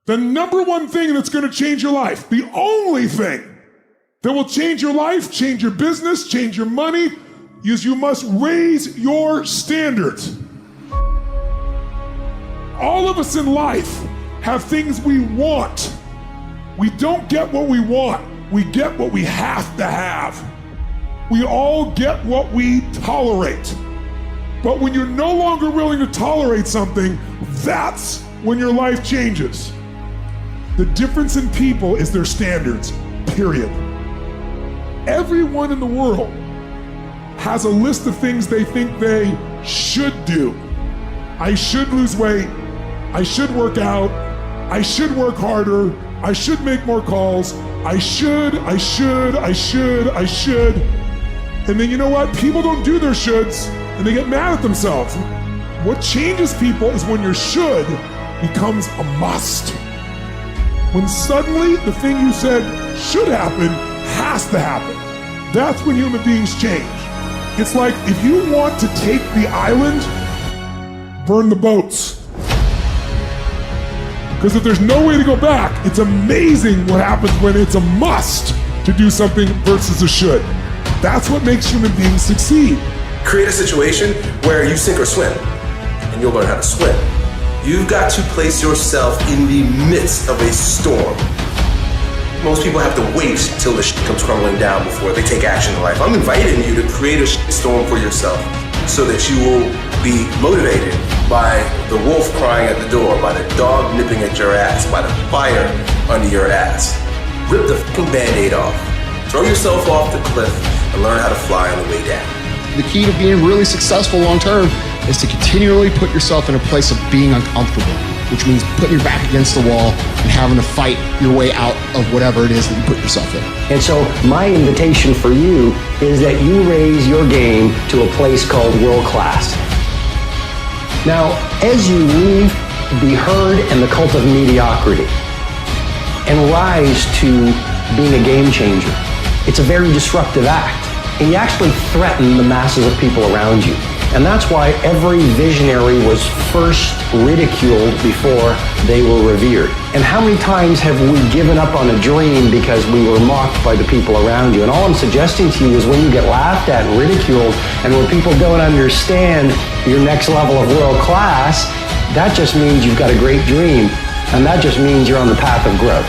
The number one thing that's going to change your life, the only thing that will change your life, change your business, change your money, is you must raise your standards. All of us in life have things we want. We don't get what we want. We get what we have to have. We all get what we tolerate. But when you're no longer willing to tolerate something, that's when your life changes. The difference in people is their standards, period. Everyone in the world has a list of things they think they should do. I should lose weight. I should work out. I should work harder. I should make more calls. I should. And then you know what? People don't do their shoulds and they get mad at themselves. What changes people is when your should becomes a must. When suddenly the thing you said should happen has to happen. That's when human beings change. It's like if you want to take the island, burn the boats. Because if there's no way to go back, it's amazing what happens when it's a must to do something versus a should. That's what makes human beings succeed. Create a situation where you sink or swim, and you'll learn how to swim. You've got to place yourself in the midst of a storm. Most people have to wait till the shit comes crumbling down before they take action in life. I'm inviting you to create a storm for yourself so that you will be motivated by the wolf crying at the door, by the dog nipping at your ass, by the fire under your ass. Rip the fucking Band-Aid off. Throw yourself off the cliff and learn how to fly on the way down. The key to being really successful long term is to continually put yourself in a place of being uncomfortable, which means putting your back against the wall and having to fight your way out of whatever it is that you put yourself in. And so my invitation for you is that you raise your game to a place called world class. Now, as you leave the herd and the cult of mediocrity and rise to being a game changer, it's a very disruptive act. And you actually threaten the masses of people around you. And that's why every visionary was first ridiculed before they were revered. And how many times have we given up on a dream because we were mocked by the people around you? And all I'm suggesting to you is when you get laughed at and ridiculed, and when people don't understand your next level of world class, that just means you've got a great dream. And that just means you're on the path of growth.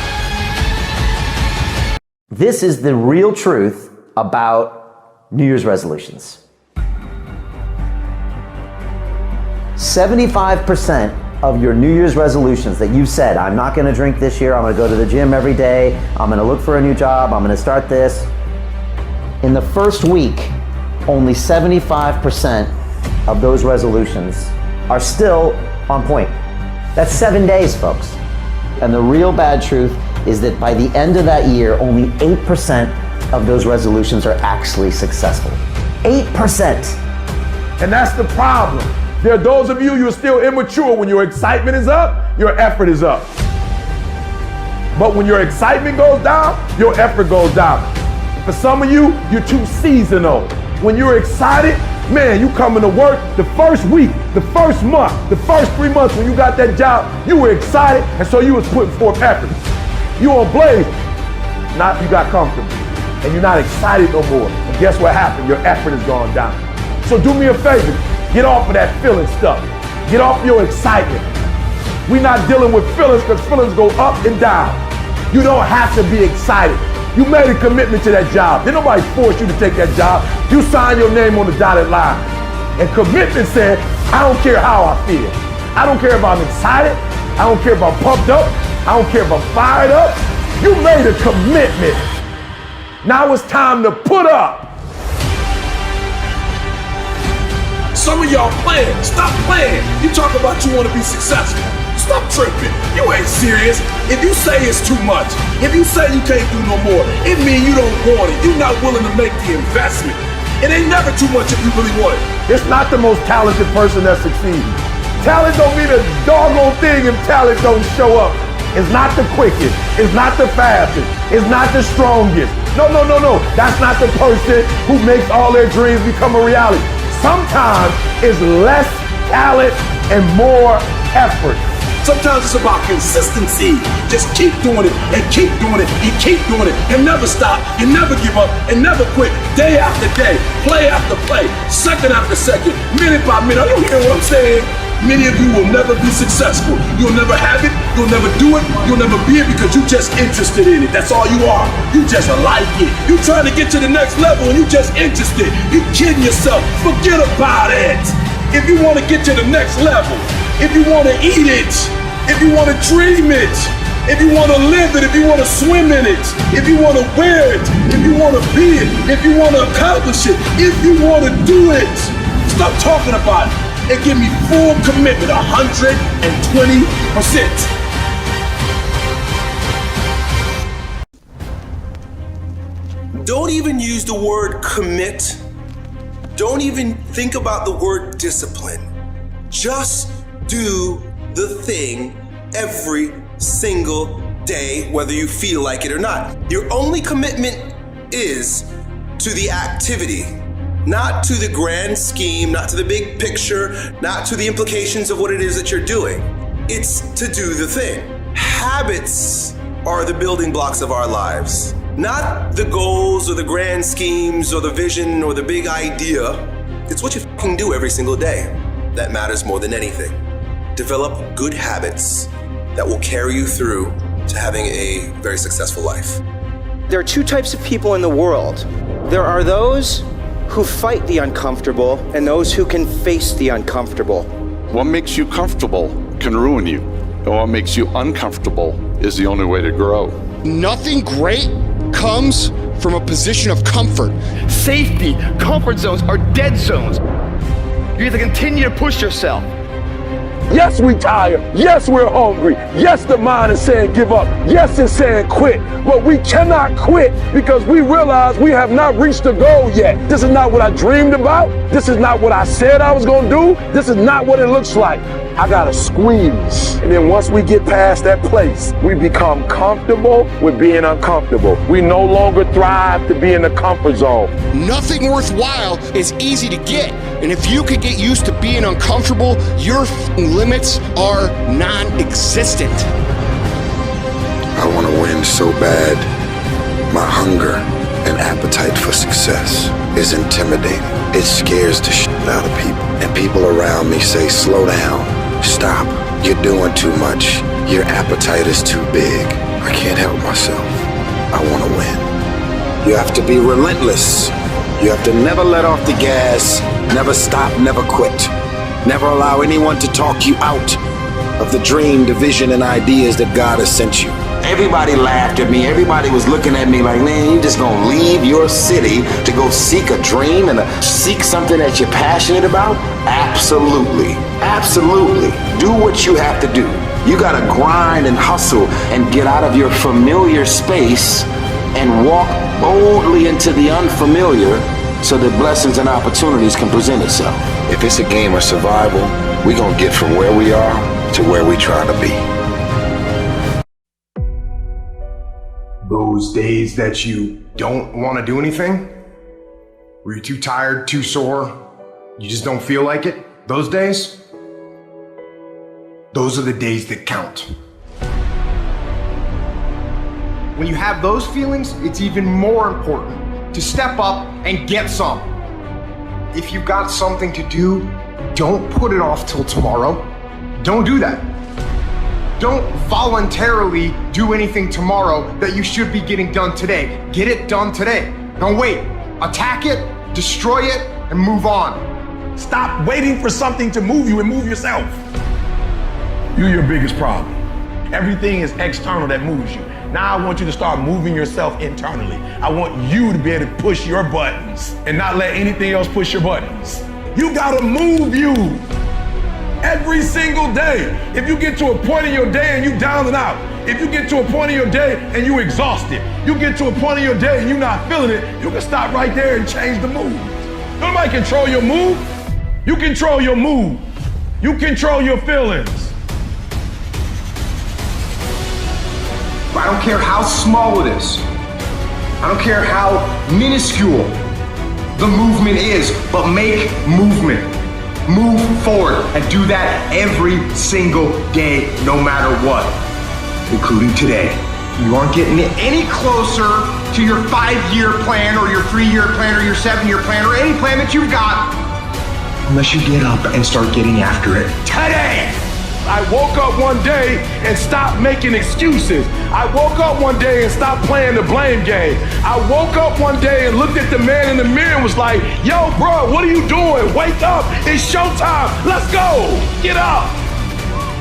This is the real truth about New Year's resolutions. 75% of your New Year's resolutions that you've said, I'm not going to drink this year, I'm going to go to the gym every day, I'm going to look for a new job, I'm going to start this. In the first week, only 75% of those resolutions are still on point. That's 7 days, folks. And the real bad truth is that by the end of that year, only 8% of those resolutions are actually successful. 8%. And that's the problem. There are those of you, you're still immature. When your excitement is up, your effort is up. But when your excitement goes down, your effort goes down. For some of you, you're too seasonal. When you're excited, man, you coming to work the first week, the first month, the first 3 months when you got that job, you were excited, and so you was putting forth effort. You on blaze, not you got comfortable, and you're not excited no more. And guess what happened? Your effort has gone down. So do me a favor, get off of that feeling stuff. Get off your excitement. We're not dealing with feelings because feelings go up and down. You don't have to be excited. You made a commitment to that job. Did nobody force you to take that job? You signed your name on the dotted line. And commitment said, I don't care how I feel. I don't care if I'm excited. I don't care if I'm pumped up. I don't care if I'm fired up. You made a commitment. Now it's time to put up. Some of y'all playing. Stop playing. You talk about you want to be successful. Stop tripping. You ain't serious. If you say it's too much, if you say you can't do no more, it means you don't want it. You're not willing to make the investment. It ain't never too much if you really want it. It's not the most talented person that succeeds. Talent don't mean a doggone thing if talent don't show up. It's not the quickest. It's not the fastest. It's not the strongest. No. That's not the person who makes all their dreams become a reality. Sometimes it's less talent and more effort. Sometimes it's about consistency. Just keep doing it and keep doing it and keep doing it and never stop and never give up and never quit. Day after day, play after play, second after second, minute by minute. Are you hearing what I'm saying? Many of you will never be successful. You'll never have it. You'll never do it. You'll never be it because you're just interested in it. That's all you are. You just like it. You're trying to get to the next level and you're just interested. You're kidding yourself. Forget about it. If you want to get to the next level, if you want to eat it, if you want to dream it, if you want to live it, if you want to swim in it, if you want to wear it, if you want to be it, if you want to accomplish it, if you want to do it, stop talking about it. And give me full commitment, 120%. Don't even use the word commit. Don't even think about the word discipline. Just do the thing every single day, whether you feel like it or not. Your only commitment is to the activity. Not to the grand scheme, not to the big picture, not to the implications of what it is that you're doing. It's to do the thing. Habits are the building blocks of our lives. Not the goals or the grand schemes or the vision or the big idea. It's what you fucking do every single day that matters more than anything. Develop good habits that will carry you through to having a very successful life. There are two types of people in the world. There are those who fight the uncomfortable and those who can face the uncomfortable. What makes you comfortable can ruin you, and what makes you uncomfortable is the only way to grow. Nothing great comes from a position of comfort. Safety, comfort zones are dead zones. You either continue to push yourself. Yes, we tired. Yes, we're hungry. Yes, the mind is saying give up. Yes, it's saying quit. But we cannot quit because we realize we have not reached the goal yet. This is not what I dreamed about. This is not what I said I was going to do. This is not what it looks like. I got to squeeze. And then once we get past that place, we become comfortable with being uncomfortable. We no longer thrive to be in the comfort zone. Nothing worthwhile is easy to get. And if you could get used to being uncomfortable, your limits are non-existent. I want to win so bad. My hunger and appetite for success is intimidating. It scares the shit out of people. And people around me say, slow down, stop. You're doing too much. Your appetite is too big. I can't help myself. I want to win. You have to be relentless. You have to never let off the gas, never stop, never quit. Never allow anyone to talk you out of the dream, the vision, and ideas that God has sent you. Everybody laughed at me. Everybody was looking at me like, man, you just gonna leave your city to go seek a dream and seek something that you're passionate about? Absolutely. Absolutely. Do what you have to do. You gotta grind and hustle and get out of your familiar space and walk boldly into the unfamiliar so that blessings and opportunities can present itself. If it's a game of survival, we're gonna get from where we are to where we try to be. Those days that you don't want to do anything, where you're too tired, too sore, you just don't feel like it, those days, those are the days that count. When you have those feelings, it's even more important to step up and get some. If you've got something to do, don't put it off till tomorrow. Don't do that. Don't voluntarily do anything tomorrow that you should be getting done today. Get it done today. Don't wait. Attack it, destroy it, and move on. Stop waiting for something to move you and move yourself. You're your biggest problem. Everything is external that moves you. Now I want you to start moving yourself internally. I want you to be able to push your buttons and not let anything else push your buttons. You gotta move you every single day. If you get to a point in your day and you down and out, if you get to a point in your day and you exhausted, you get to a point in your day and you're not feeling it, you can stop right there and change the mood. Nobody control your mood. You control your mood. You control your feelings. I don't care how small it is. I don't care how minuscule the movement is, but make movement. Move forward and do that every single day, no matter what, including today. You aren't getting any closer to your 5-year plan or your 3-year plan or your 7-year plan or any plan that you've got unless you get up and start getting after it today. I woke up one day and stopped making excuses. I woke up one day and stopped playing the blame game. I woke up one day and looked at the man in the mirror and was like, yo, bro, what are you doing? Wake up, it's showtime, let's go, get up.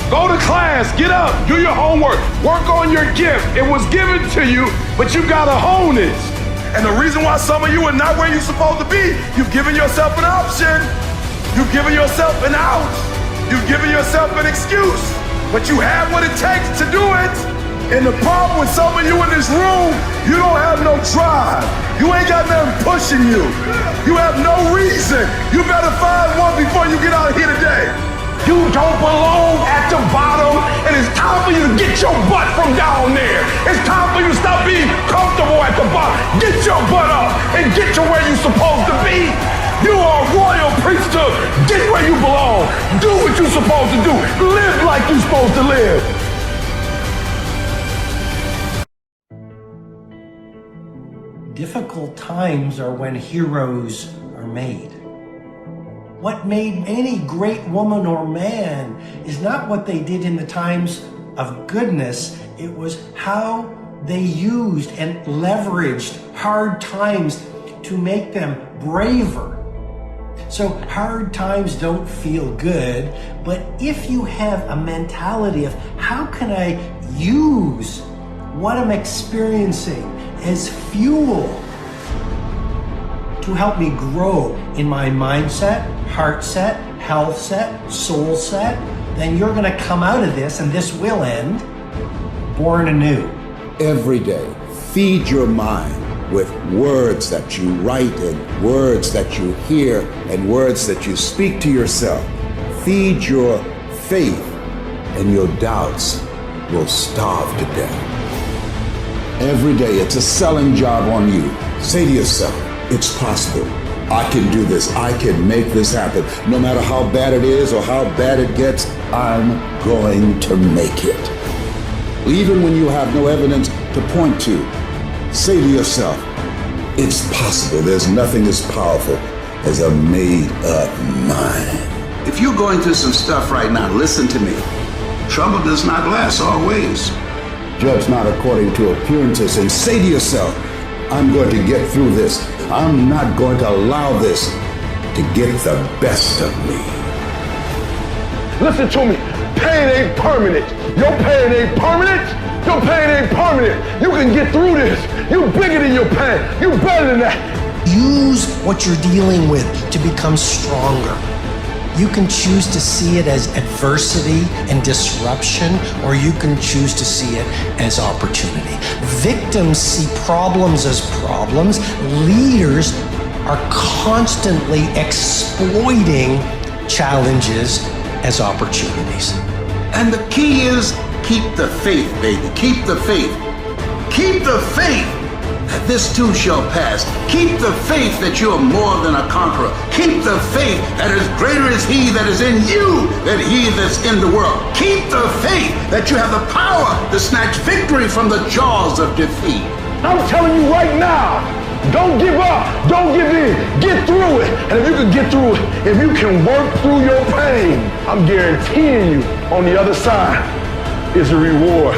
Go to class, get up, do your homework, work on your gift. It was given to you, but you gotta hone it. And the reason why some of you are not where you're supposed to be, you've given yourself an option. You've given yourself an out. You've given yourself an excuse, but you have what it takes to do it. And the problem with some of you in this room, you don't have no drive. You ain't got nothing pushing you. You have no reason. You better find one before you get out of here today. You don't belong at the bottom, and it's time for you to get your butt from down there. It's time for you to stop being comfortable at the bottom. Get your butt up and get to where you're supposed to be. You are a royal priesthood. Get where you belong. Do what you're supposed to do. Live like you're supposed to live. Difficult times are when heroes are made. What made any great woman or man is not what they did in the times of goodness. It was how they used and leveraged hard times to make them braver. So hard times don't feel good, but if you have a mentality of how can I use what I'm experiencing as fuel to help me grow in my mindset, heart set, health set, soul set, then you're gonna come out of this, and this will end, born anew. Every day, feed your mind with words that you write and words that you hear and words that you speak to yourself. Feed your faith and your doubts will starve to death. Every day it's a selling job on you. Say to yourself, it's possible. I can do this. I can make this happen. No matter how bad it is or how bad it gets, I'm going to make it. Even when you have no evidence to point to, say to yourself, it's possible. There's nothing as powerful as a made-up mind. If you're going through some stuff right now, listen to me. Trouble does not last always. Judge not according to appearances, and say to yourself, I'm going to get through this. I'm not going to allow this to get the best of me. Listen to me. Pain ain't permanent. Your pain ain't permanent. Your pain ain't permanent. You can get through this. You're bigger than your pain. You're better than that. Use what you're dealing with to become stronger. You can choose to see it as adversity and disruption, or you can choose to see it as opportunity. Victims see problems as problems. Leaders are constantly exploiting challenges as opportunities. And the key is keep the faith, baby. Keep the faith. Keep the faith that this too shall pass. Keep the faith that you are more than a conqueror. Keep the faith that is greater is he that is in you than he that's in the world. Keep the faith that you have the power to snatch victory from the jaws of defeat. I'm telling you right now, don't give up. Don't give in. Get through it. And if you can get through it, if you can work through your pain, I'm guaranteeing you on the other side is a reward.